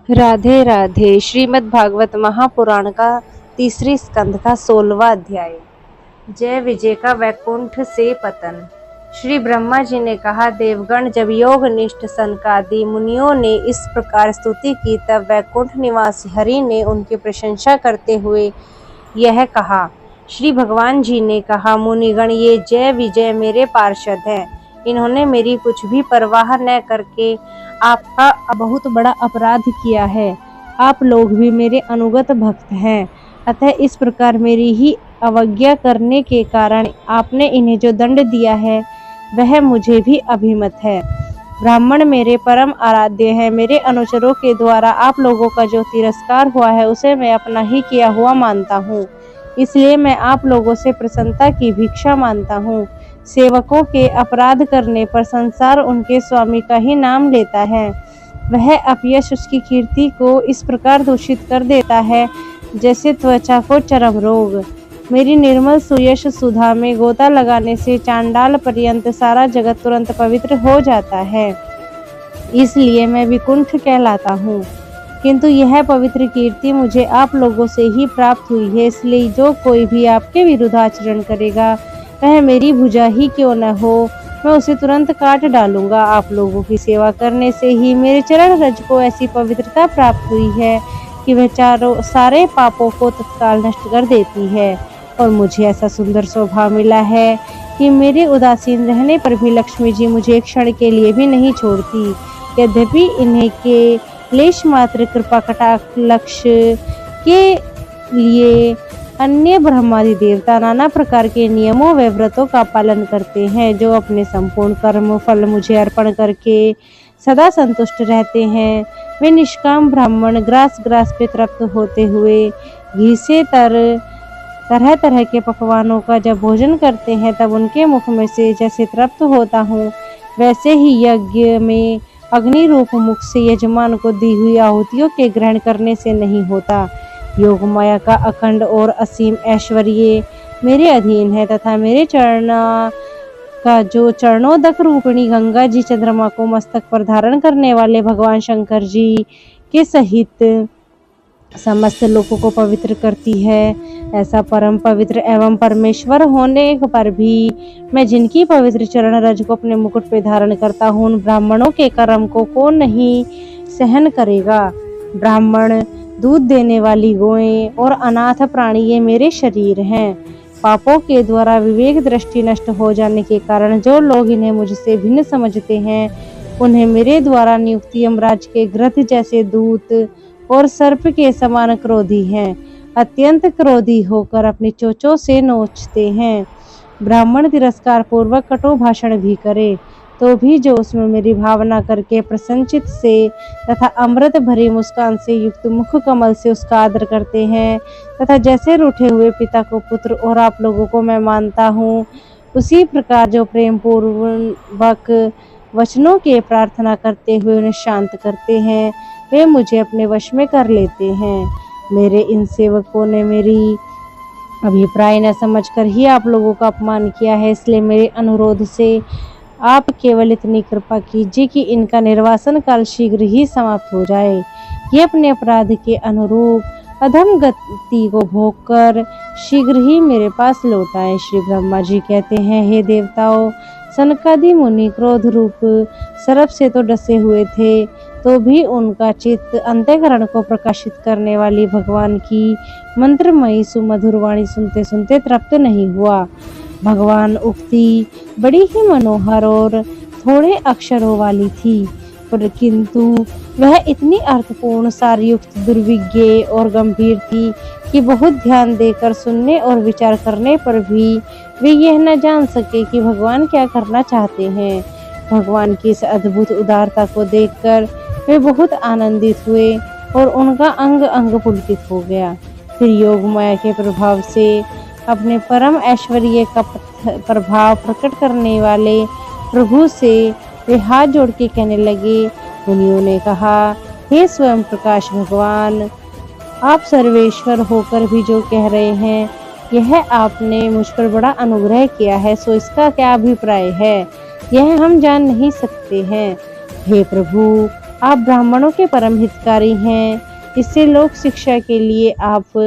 राधे राधे। श्रीमद् भागवत महापुराण का तीसरी स्कंध का 16वां अध्याय। जय विजय का वैकुंठ से पतन। श्री ब्रह्मा जी ने कहा, देवगण जब योग निष्ठ सनकादि मुनियों ने इस प्रकार स्तुति की, तब वैकुंठ निवासी हरि ने उनकी प्रशंसा करते हुए यह कहा। श्री भगवान जी ने कहा, मुनिगण, ये जय विजय मेरे पार्षद हैं। इन्होंने मेरी कुछ भी परवाह न करके आपका बहुत बड़ा अपराध किया है। आप लोग भी मेरे अनुगत भक्त हैं, अतः इस प्रकार मेरी ही अवज्ञा करने के कारण आपने इन्हें जो दंड दिया है वह मुझे भी अभिमत है। ब्राह्मण मेरे परम आराध्य हैं। मेरे अनुचरों के द्वारा आप लोगों का जो तिरस्कार हुआ है उसे मैं अपना ही किया हुआ मानता हूँ, इसलिए मैं आप लोगों से प्रसन्नता की भिक्षा मानता हूँ। सेवकों के अपराध करने पर संसार उनके स्वामी का ही नाम लेता है। वह अपयश उसकी कीर्ति को इस प्रकार दूषित कर देता है जैसे त्वचा को चर्म रोग। मेरी निर्मल सुयश सुधा में गोता लगाने से चांडाल पर्यंत सारा जगत तुरंत पवित्र हो जाता है, इसलिए मैं विकुंठ कहलाता हूँ। किंतु यह पवित्र कीर्ति मुझे आप लोगों से ही प्राप्त हुई है, इसलिए जो कोई भी आपके विरुद्ध आचरण करेगा वह मेरी भुजा ही क्यों न हो, मैं उसे तुरंत काट डालूंगा। आप लोगों की सेवा करने से ही मेरे चरण रज को ऐसी पवित्रता प्राप्त हुई है कि वह सारे पापों को तत्काल नष्ट कर देती है, और मुझे ऐसा सुंदर स्वभाव मिला है कि मेरे उदासीन रहने पर भी लक्ष्मी जी मुझे एक क्षण के लिए भी नहीं छोड़ती। यद्यपि इन्हें के लेश मात्र कृपा कटाक्ष लक्ष्य के लिए अन्य ब्रह्मादि देवता नाना प्रकार के नियमों व व्रतों का पालन करते हैं, जो अपने संपूर्ण कर्म फल मुझे अर्पण करके सदा संतुष्ट रहते हैं। वे निष्काम ब्राह्मण ग्रास पे तृप्त होते हुए घी से तरह तरह के पकवानों का जब भोजन करते हैं, तब उनके मुख में से जैसे तृप्त होता हूँ, वैसे ही यज्ञ में अग्नि रूप मुख से यजमान को दी हुई आहुतियों के ग्रहण करने से नहीं होता। योग माया का अखंड और असीम ऐश्वर्य मेरे अधीन है, तथा मेरे चरणोदक रूपिणी गंगा जी चंद्रमा को मस्तक पर धारण करने वाले भगवान शंकर जी के सहित समस्त लोगों को पवित्र करती है। ऐसा परम पवित्र एवं परमेश्वर होने पर भी मैं जिनकी पवित्र चरण रज को अपने मुकुट पे धारण करता हूँ, उन ब्राह्मणों के कर्म को कौन नहीं सहन करेगा। ब्राह्मण, दूध देने वाली गोएं और अनाथ प्राणी ये मेरे शरीर हैं। पापों के द्वारा विवेक दृष्टि नष्ट हो जाने के कारण जो लोग इन्हें मुझसे भिन्न समझते हैं, उन्हें मेरे द्वारा नियुक्त यमराज के ग्रथ जैसे दूत और सर्प के समान क्रोधी हैं। अत्यंत क्रोधी होकर अपनी चोंचों से नोचते हैं। ब्राह्मण तिरस्कार पूर्वक कटु भाषण भी करे तो भी जो उसमें मेरी भावना करके प्रसन्नचित से तथा अमृत भरी मुस्कान से युक्त मुख कमल से उसका आदर करते हैं, तथा जैसे रूठे हुए पिता को पुत्र और आप लोगों को मैं मानता हूँ, उसी प्रकार जो प्रेम पूर्वक वचनों के प्रार्थना करते हुए उन्हें शांत करते हैं, वे मुझे अपने वश में कर लेते हैं। मेरे इन सेवकों ने मेरी अभिप्राय न समझकर ही आप लोगों का अपमान किया है, इसलिए मेरे अनुरोध से आप केवल इतनी कृपा कीजिए कि इनका निर्वासन काल शीघ्र ही समाप्त हो जाए। ये अपने अपराध के अनुरूप अधम गति को भोगकर शीघ्र ही मेरे पास लौट आए। श्री ब्रह्मा जी कहते हैं, हे देवताओं, सनकादि मुनि क्रोध रूप सर्प से तो डसे हुए थे, तो भी उनका चित्त अंतःकरण को प्रकाशित करने वाली भगवान की मंत्रमयी सुमधुर वाणी सुनते सुनते तृप्त नहीं हुआ। भगवान उक्ति बड़ी ही मनोहर और थोड़े अक्षरों वाली थी, पर किंतु वह इतनी अर्थपूर्ण, सारयुक्त, दुर्विज्ञ और गंभीर थी कि बहुत ध्यान देकर सुनने और विचार करने पर भी वे यह न जान सके कि भगवान क्या करना चाहते हैं। भगवान की इस अद्भुत उदारता को देखकर वे बहुत आनंदित हुए और उनका अंग अंग पुलकित हो गया। फिर योग माया के प्रभाव से अपने परम ऐश्वर्य का प्रभाव प्रकट करने वाले प्रभु से वे हाथ जोड़ के कहने लगे। मुनियों ने कहा, हे स्वयं प्रकाश भगवान, आप सर्वेश्वर होकर भी जो कह रहे हैं, यह आपने मुझ पर बड़ा अनुग्रह किया है, सो इसका क्या अभिप्राय है, यह हम जान नहीं सकते हैं। हे प्रभु, आप ब्राह्मणों के परम हितकारी हैं। इससे लोक शिक्षा के लिए आप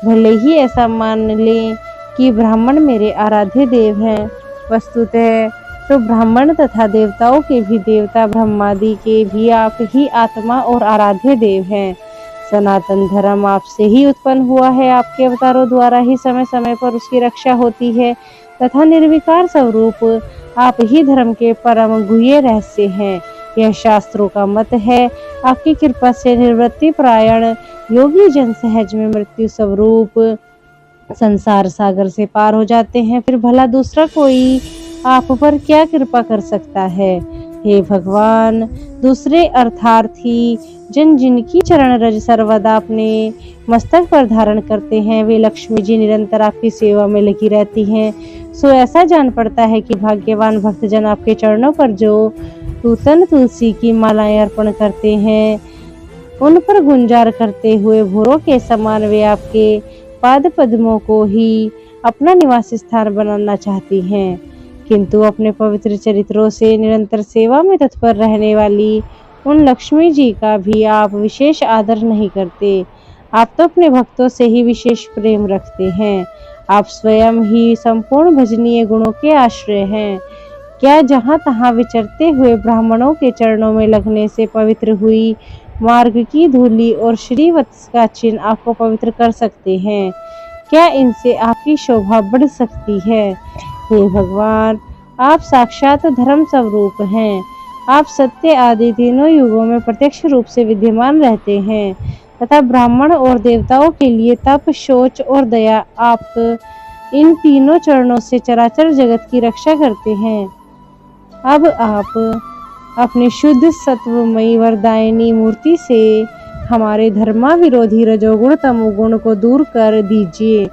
भले ही ऐसा मान लें कि ब्राह्मण मेरे आराध्य देव हैं, वस्तुतः तो ब्राह्मण तथा देवताओं के भी देवता ब्रह्मादि के भी आप ही आत्मा और आराध्य देव हैं। सनातन धर्म आपसे ही उत्पन्न हुआ है, आपके अवतारों द्वारा ही समय समय पर उसकी रक्षा होती है तथा निर्विकार स्वरूप आप ही धर्म के परम गुह्य रहस्य हैं। यह शास्त्रों का मत है। आपकी कृपा से निवृत्ति परायण योगी जन सहज में मृत्यु स्वरूप संसार सागर से पार हो जाते हैं। फिर भला दूसरा कोई आप पर क्या कृपा कर सकता है। हे भगवान, दूसरे अर्थार्थी जन जिनकी चरण रज सर्वदा अपने मस्तक पर धारण करते हैं, वे लक्ष्मी जी निरंतर आपकी सेवा में लगी रहती हैं। सो ऐसा जान पड़ता है कि भाग्यवान भक्तजन आपके चरणों पर जो तूतन तुलसी की मालाएं अर्पण करते हैं, उन पर गुंजार करते हुए भोरों के समान वे आपके पाद पद्मों को ही अपना निवास स्थान बनाना चाहती हैं, किंतु अपने पवित्र चरित्रों से निरंतर सेवा में तत्पर रहने वाली उन लक्ष्मी जी का भी आप विशेष आदर नहीं करते। आप तो अपने भक्तों से ही विशेष प्रेम रखते हैं। आप स्वयं ही संपूर्ण भजनीय गुणों के आश्रय हैं। क्या जहाँ तहाँ विचरते हुए ब्राह्मणों के चरणों में लगने से पवित्र हुई मार्ग की धूलि और श्रीवत्स का चिन्ह आपको पवित्र कर सकते हैं? क्या इनसे आपकी शोभा बढ़ सकती है? हे भगवान, आप साक्षात धर्म स्वरूप हैं। आप सत्य आदि तीनों युगों में प्रत्यक्ष रूप से विद्यमान रहते हैं तथा ब्राह्मण और देवताओं के लिए तप, शौच और दया, आप इन तीनों चरणों से चराचर जगत की रक्षा करते हैं। अब आप अपने शुद्ध सत्वमयी वरदायिनी मूर्ति से हमारे धर्मा विरोधी रजोगुण तमोगुण को दूर कर दीजिए।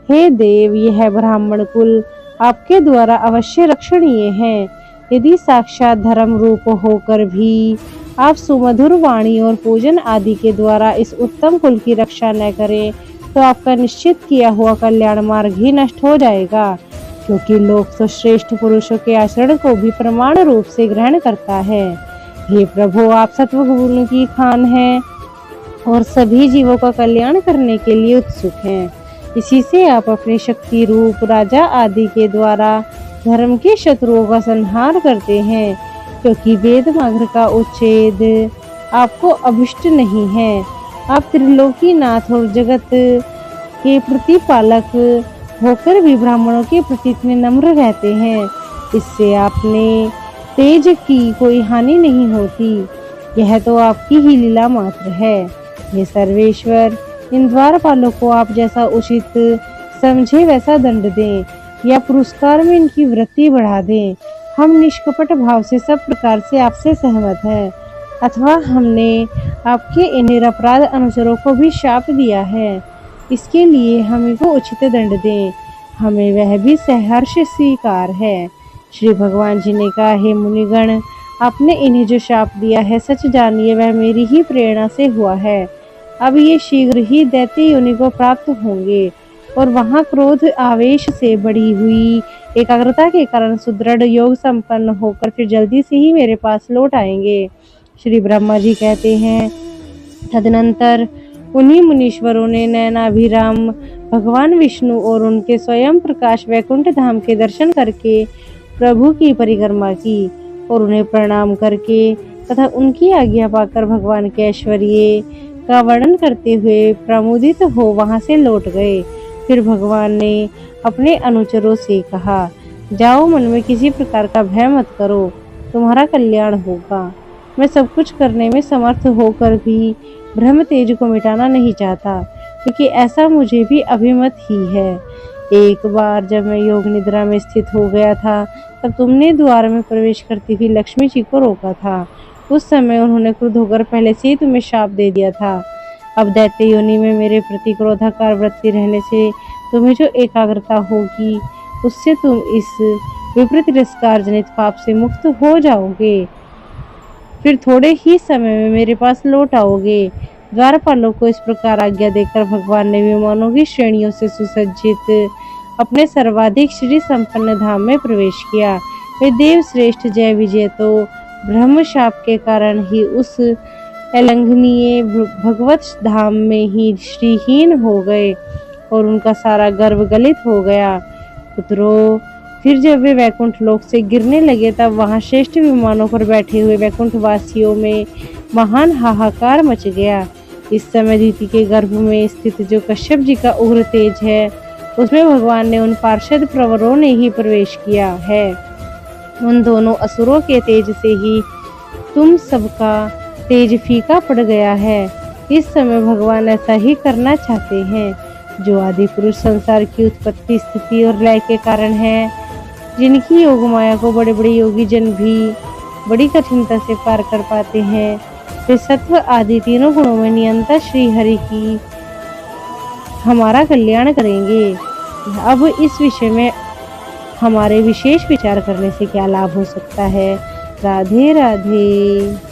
हे देव, यह ब्राह्मण कुल आपके द्वारा अवश्य रक्षणीय है। यदि साक्षात धर्म रूप होकर भी आप सुमधुर वाणी और पूजन आदि के द्वारा इस उत्तम कुल की रक्षा न करें, तो आपका निश्चित किया हुआ कल्याण मार्ग ही नष्ट हो जाएगा, क्योंकि लोक तो श्रेष्ठ पुरुषों के आचरण को भी प्रमाण रूप से ग्रहण करता है। हे प्रभु, आप सत्वगुण की खान हैं और सभी जीवों का कल्याण करने के लिए उत्सुक हैं। इसी से आप अपने शक्ति रूप राजा आदि के द्वारा धर्म के शत्रुओं का संहार करते हैं, क्योंकि वेद मार्ग का उच्छेद आपको अभिष्ट नहीं है। आप त्रिलोकीनाथ और जगत के प्रतिपालक होकर भी ब्राह्मणों के प्रति इतने नम्र रहते हैं। इससे आपने तेज की कोई हानि नहीं होती। यह तो आपकी ही लीला मात्र है। ये सर्वेश्वर, इन द्वारपालों को आप जैसा उचित समझे वैसा दंड दें या पुरस्कार में इनकी वृत्ति बढ़ा दें। हम निष्कपट भाव से सब प्रकार से आपसे सहमत हैं, अथवा हमने आपके इन निरपराध अनुचरों को भी शाप दिया है, इसके लिए हमें वो उचित दंड दें। हमें वह भी सहर्ष स्वीकार है। श्री भगवान जी ने कहा, हे मुनिगण, आपने इन्हें जो शाप दिया है, सच जानिए वह मेरी ही प्रेरणा से हुआ है। अब ये शीघ्र ही दैत्य योनि को प्राप्त होंगे और वहां क्रोध आवेश से बढ़ी हुई एकाग्रता के कारण सुदृढ़ योग संपन्न होकर फिर जल्दी से ही मेरे पास लौट आएंगे। श्री ब्रह्मा जी कहते हैं, तदनंतर उन्हीं मुनीश्वरों ने नयनाभिराम भगवान विष्णु और उनके स्वयं प्रकाश वैकुंठ धाम के दर्शन करके प्रभु की परिक्रमा की और उन्हें प्रणाम करके तथा उनकी आज्ञा पाकर भगवान के ऐश्वर्य का वर्णन करते हुए प्रमुदित हो वहां से लौट गए। फिर भगवान ने अपने अनुचरों से कहा, जाओ, मन में किसी प्रकार का भय मत करो, तुम्हारा कल्याण होगा। मैं सब कुछ करने में समर्थ होकर भी ब्रह्म तेज को मिटाना नहीं चाहता, क्योंकि ऐसा मुझे भी अभिमत ही है। एक बार जब मैं योग निद्रा में स्थित हो गया था, तब तुमने द्वार में प्रवेश करती हुई लक्ष्मी जी को रोका था। उस समय उन्होंने क्रुद्ध होकर पहले से ही तुम्हें शाप दे दिया था। अब दैत्य योनि में मेरे प्रति क्रोधाकार वृत्ति रहने से तुम्हें जो एकाग्रता होगी, उससे तुम इस विपरीत तिरस्कार जनित पाप से मुक्त हो जाओगे। फिर थोड़े ही समय में मेरे पास लौट आओगे। द्वारपालों को इस प्रकार आज्ञा देकर भगवान ने विमानों की श्रेणियों से सुसज्जित अपने सर्वाधिक श्री संपन्न धाम में प्रवेश किया। वे देव श्रेष्ठ जय विजय तो ब्रह्म शाप के कारण ही उस अलंघनीय भगवत धाम में ही श्रीहीन हो गए और उनका सारा गर्व गलित हो गया। पुत्रों, फिर जब वे वैकुंठ लोक से गिरने लगे तब वहां श्रेष्ठ विमानों पर बैठे हुए वैकुंठ वासियों में महान हाहाकार मच गया। इस समय दीति के गर्भ में स्थित जो कश्यप जी का उग्र तेज है, उसमें भगवान ने उन पार्षद प्रवरों ने ही प्रवेश किया है। उन दोनों असुरों के तेज से ही तुम सबका तेज फीका पड़ गया है। इस समय भगवान ऐसा ही करना चाहते हैं। जो आदि पुरुष संसार की उत्पत्ति, स्थिति और लय के कारण है, जिनकी योग माया को बड़े बड़े योगी जन भी बड़ी कठिनता से पार कर पाते हैं, वे सत्व आदि तीनों गुणों में नियंता श्री हरि की हमारा कल्याण करेंगे। अब इस विषय में हमारे विशेष विचार करने से क्या लाभ हो सकता है। राधे राधे।